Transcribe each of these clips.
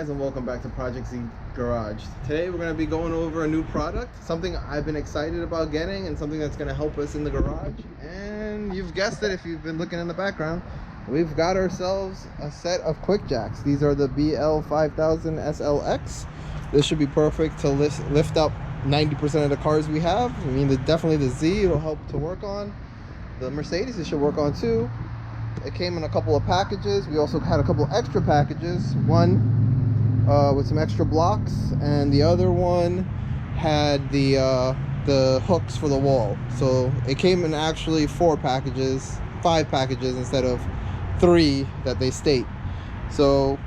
guys, and welcome back to Project Z Garage. Today we're going to be going over a new product, something I've been excited about getting and something that's going to help us in the garage. And you've guessed it if you've been looking in the background, we've got ourselves a set of QuickJacks. These are the BL-5000 SLX. This should be perfect to lift up 90% of the cars we have. I mean, definitely the Z it'll help to work on. The Mercedes it should work on too. It came in a couple of packages. We also had a couple extra packages. One with some extra blocks, and the other one had the hooks for the wall. So it came in actually 5 packages instead of 3 that they state. So,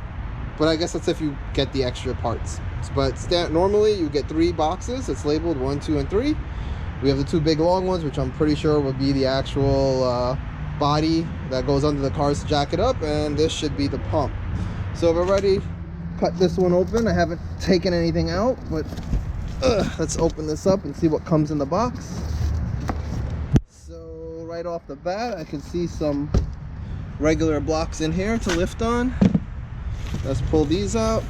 but I guess that's if you get the extra parts. But normally you get 3 boxes. It's labeled 1, 2, and 3. We have the 2 big long ones, which I'm pretty sure would be the actual body that goes under the cars to jack it up, and this should be the pump. So I've already cut this one open. I haven't taken anything out, but let's open this up and see what comes in the box. So right off the bat I can see some regular blocks in here to lift on. Let's pull these out.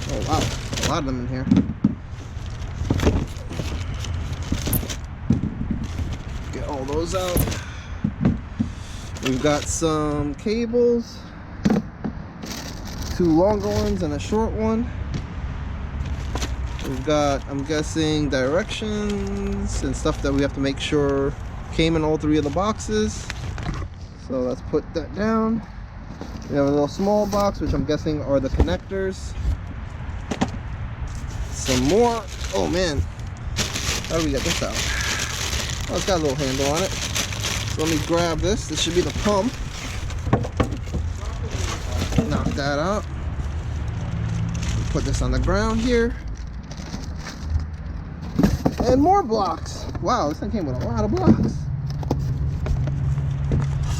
Oh wow, a lot of them in here. Get all those out. We've got some cables, 2 longer ones and a short one. We've got, I'm guessing, directions and stuff that we have to make sure came in all 3 of the boxes. So let's put that down. We have a little small box, which I'm guessing are the connectors. Some more. Oh man, how do we get this out? Oh, it's got a little handle on it. So let me grab this. This should be the pump. Knock that out. Put this on the ground here. And more blocks. Wow, this thing came with a lot of blocks.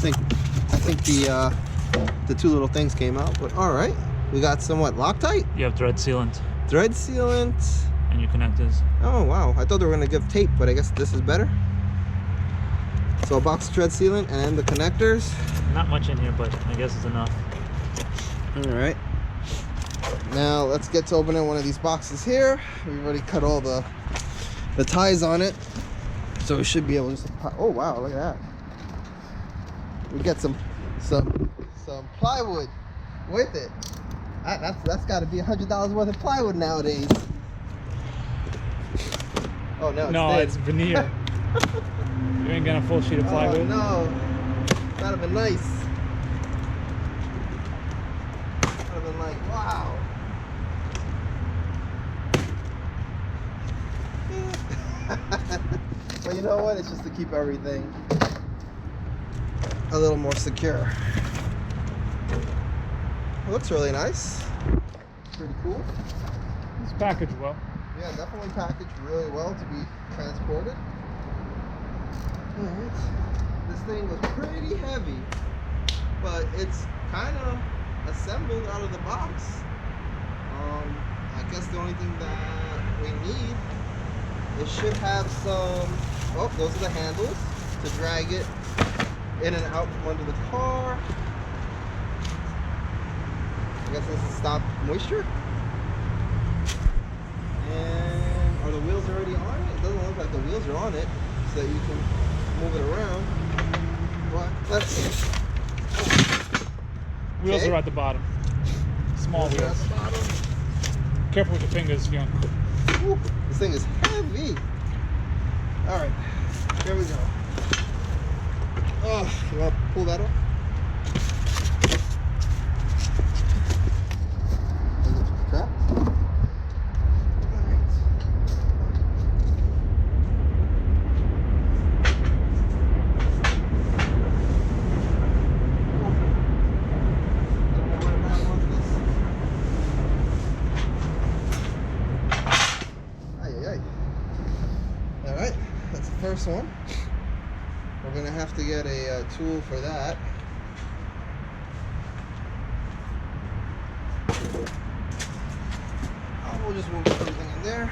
I think the 2 little things came out, but all right. We got some what, Loctite? You have thread sealant. Thread sealant. And your connectors. Oh wow, I thought they were gonna give tape, but I guess this is better. So a box of thread sealant and the connectors. Not much in here, but I guess it's enough. All right. Now let's get to opening one of these boxes here. We've already cut all the ties on it, so we should be able to just. Oh wow, look at that. We get some plywood with it. That's got to be $100 worth of plywood nowadays. Oh no, it's veneer. You ain't got a full sheet of plywood. Oh no, that'd have been nice. That'd have been like, wow. But you know what? It's just to keep everything a little more secure. It looks really nice. Pretty cool. It's packaged well. Yeah, definitely packaged really well to be transported. Alright. This thing was pretty heavy, but it's kind of assembled out of the box. I guess the only thing that we need, it should have some, oh, those are the handles to drag it in and out from under the car. I guess this is stop moisture. And are the wheels already on it? It doesn't look like the wheels are on it, so that you can move it around. But let's see. Wheels are at the bottom. Small wheels. At the bottom. Careful with your fingers, young. Ooh, this thing is heavy. All right, here we go. Oh, you want to pull that off? Crap. Alright, that's the first one. We're going to have to get a tool for that. We'll just move everything in there.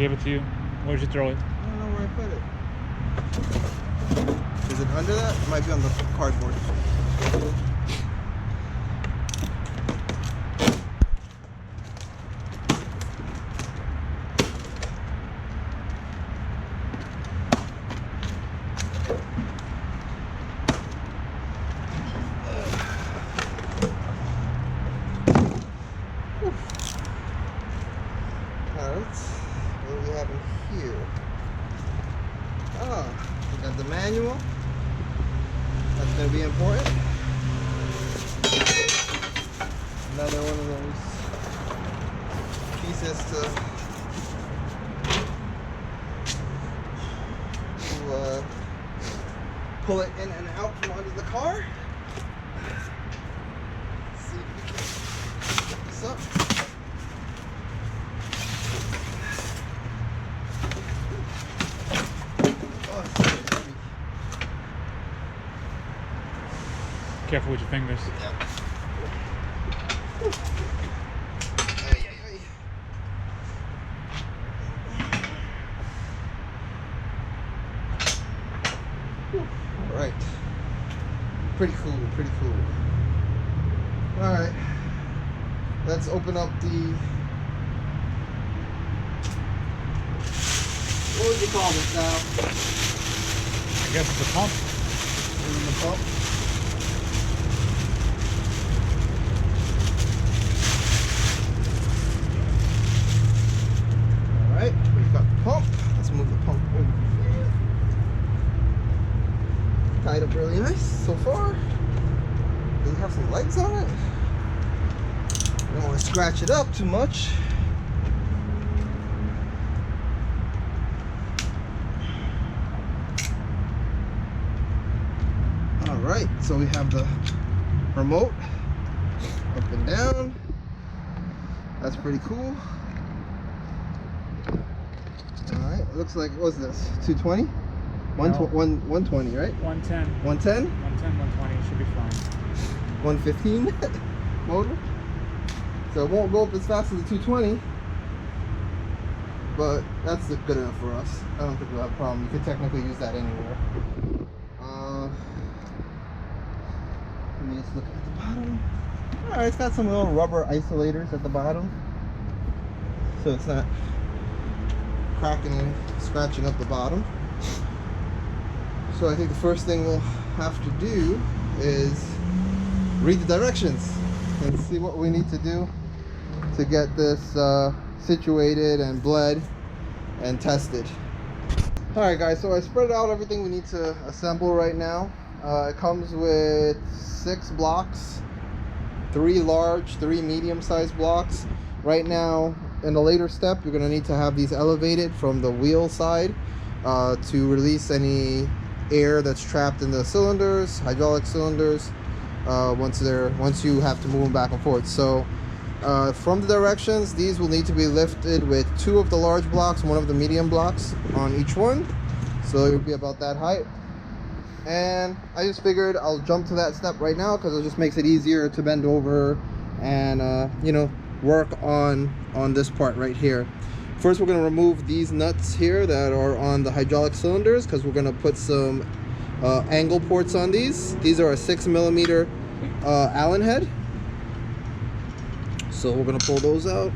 gave it to you. Where'd you throw it? I don't know where I put it. Is it under that? It might be on the cardboard. What do we have in here? Oh, we got the manual. That's going to be important. Another one of those pieces to pull it in and out from under the car. Let's see if we can get this up. Careful with your fingers. Yeah. All right. Pretty cool, pretty cool. All right. Let's open up the, what would you call this now? I guess it's a pump. The pump. Alright, we've got the pump. Let's move the pump over here. Tied up really nice so far. Does it have some legs on it? I don't want to scratch it up too much. Alright, so we have the remote up and down. That's pretty cool. Alright, it looks like, what's this? 220? 120, right? 110. 110? 110, 120 should be fine. 115 motor. So it won't go up as fast as the 220, but that's good enough for us. I don't think we'll have a problem. You could technically use that anywhere. Let me just look at the bottom. Alright, it's got some little rubber isolators at the bottom, so it's not cracking and scratching up the bottom. So I think the first thing we'll have to do is read the directions and see what we need to do to get this situated and bled and tested. Alright guys, so I spread out everything we need to assemble right now. It comes with 6 blocks, 3 large, 3 medium-sized blocks. Right now, in a later step, you're going to need to have these elevated from the wheel side to release any air that's trapped in the cylinders, hydraulic cylinders, once you have to move them back and forth. So from the directions, these will need to be lifted with 2 of the large blocks, 1 of the medium blocks on each one. So it would be about that height. And I just figured I'll jump to that step right now because it just makes it easier to bend over and you know, work on this part right here. First, we're going to remove these nuts here that are on the hydraulic cylinders because we're going to put some angle ports on these. These are a 6mm Allen head. So we're going to pull those out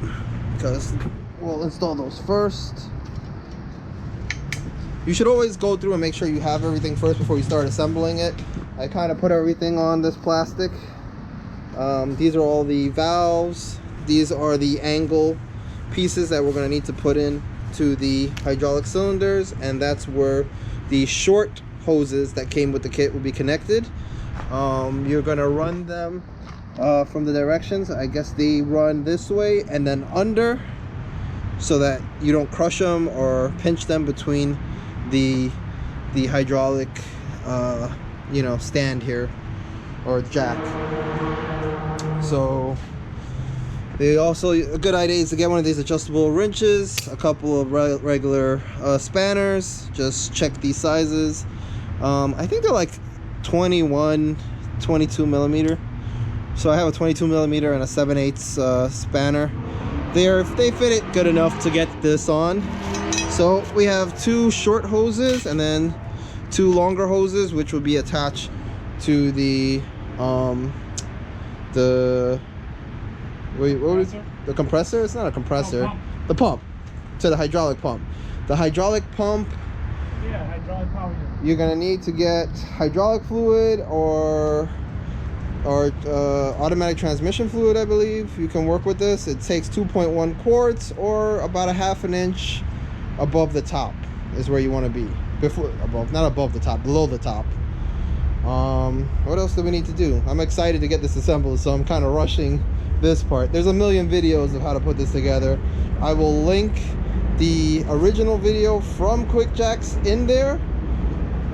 because we'll install those first. You should always go through and make sure you have everything first before you start assembling it. I kind of put everything on this plastic. These are all the valves. These are the angle pieces that we're going to need to put in to the hydraulic cylinders, and that's where the short hoses that came with the kit will be connected. You're going to run them from the directions. I guess they run this way and then under, so that you don't crush them or pinch them between the hydraulic you know, stand here or jack. So a good idea is to get one of these adjustable wrenches, a couple of regular spanners. Just check these sizes. I think they're like 21, 22mm. So I have a 22mm and a 7/8 spanner. They fit it good enough to get this on. So we have 2 short hoses and then 2 longer hoses, which will be attached to the the compressor. It's not a compressor. Oh, the pump, to the hydraulic pump. The hydraulic pump. Yeah, hydraulic power unit. You're gonna need to get hydraulic fluid or automatic transmission fluid, I believe. You can work with this. It takes 2.1 quarts, or about a ½ an inch above the top is where you want to be. Not above the top, below the top. What else do we need to do? I'm excited to get this assembled, so I'm kind of rushing this part. There's a million videos of how to put this together. I will link the original video from QuickJack's in there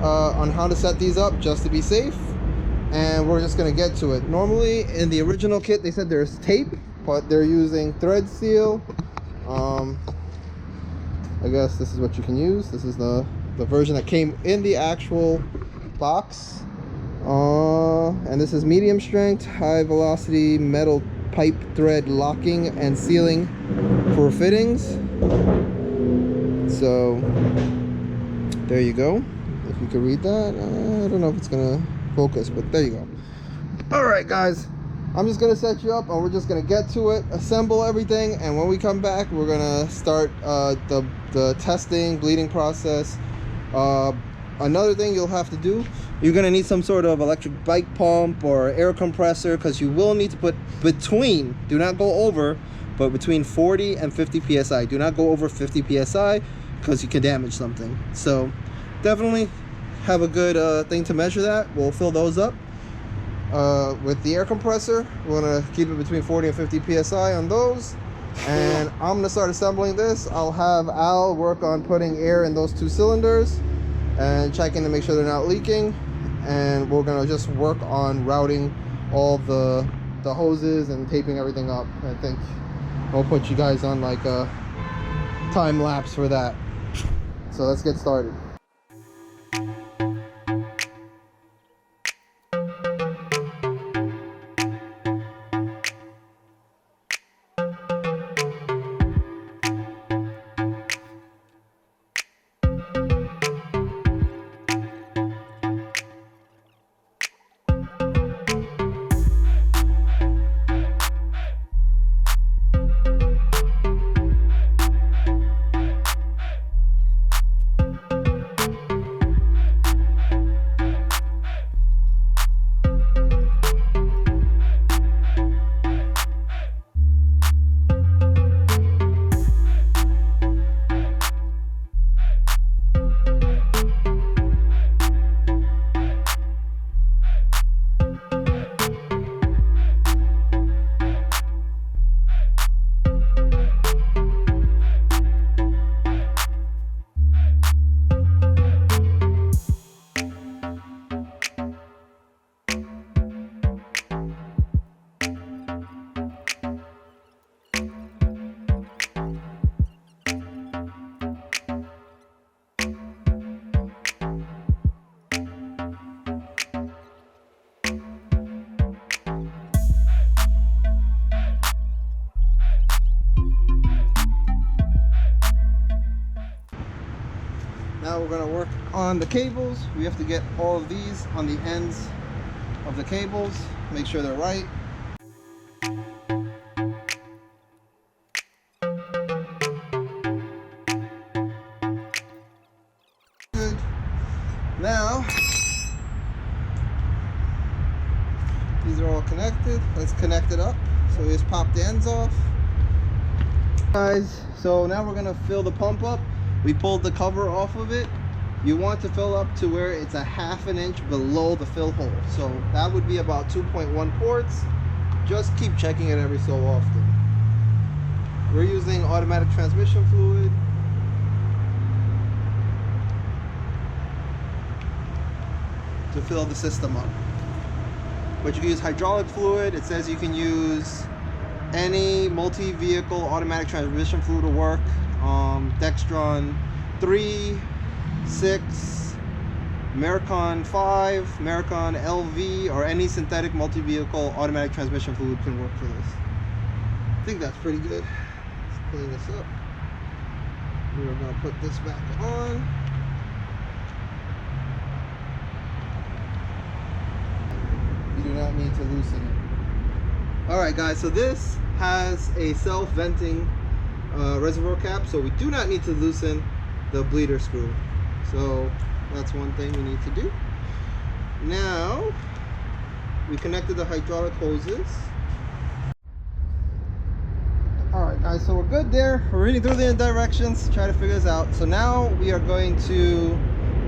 on how to set these up, just to be safe. And we're just gonna get to it. Normally in the original kit they said there's tape, but they're using thread seal. I guess this is what you can use. This is the version that came in the actual box. And this is medium strength, high velocity metal pipe thread locking and sealing for fittings. So there you go. If you can read that, I don't know if it's gonna focus, but there you go. All right, guys, I'm just gonna set you up and we're just gonna get to it, assemble everything, and when we come back we're gonna start the testing, bleeding process. Another thing you'll have to do, you're gonna need some sort of electric bike pump or air compressor, because you will need to put between, do not go over, but between 40 and 50 psi. Do not go over 50 psi because you can damage something. So definitely have a good thing to measure that. We'll fill those up. With the air compressor, we're gonna keep it between 40 and 50 psi on those. And I'm gonna start assembling this. I'll have Al work on putting air in those 2 cylinders and checking to make sure they're not leaking. And we're gonna just work on routing all the hoses and taping everything up. I think I'll put you guys on like a time lapse for that. So let's get started. Now we're going to work on the cables. We have to get all of these on the ends of the cables, make sure they're right. Good. Now these are all connected. Let's connect it up. So we just pop the ends off. Guys, so now we're going to fill the pump up. We pulled the cover off of it. You want to fill up to where it's a ½ an inch below the fill hole. So that would be about 2.1 quarts. Just keep checking it every so often. We're using automatic transmission fluid. To fill the system up. But you can use hydraulic fluid. It says you can use any multi-vehicle automatic transmission fluid to work. Dextron 3, 6, Mercon 5, Mercon LV, or any synthetic multi-vehicle automatic transmission fluid can work for this. I think that's pretty good. Let's clean this up. We're gonna put this back on. You do not need to loosen it. Alright guys, so this has a self-venting reservoir cap, so we do not need to loosen the bleeder screw. So that's one thing we need to do. Now we connected the hydraulic hoses. Alright guys, so we're good there. We're reading through the directions, try to figure this out. So now we are going to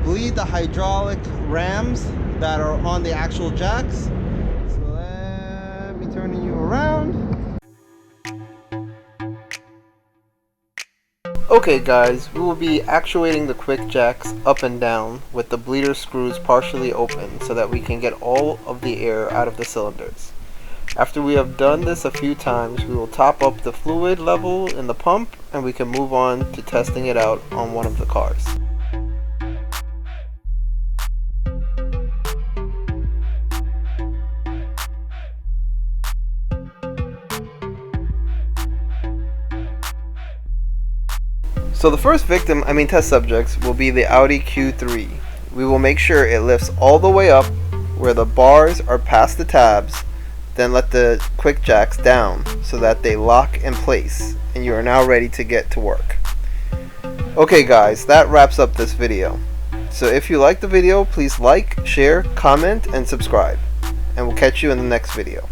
bleed the hydraulic rams that are on the actual jacks. So let me turn you around. Okay guys, we will be actuating the QuickJacks up and down with the bleeder screws partially open so that we can get all of the air out of the cylinders. After we have done this a few times, we will top up the fluid level in the pump and we can move on to testing it out on one of the cars. So the first test subjects will be the Audi Q3. We will make sure it lifts all the way up where the bars are past the tabs, then let the QuickJacks down so that they lock in place and you are now ready to get to work. Okay guys, that wraps up this video. So if you like the video, please like, share, comment, and subscribe. And we'll catch you in the next video.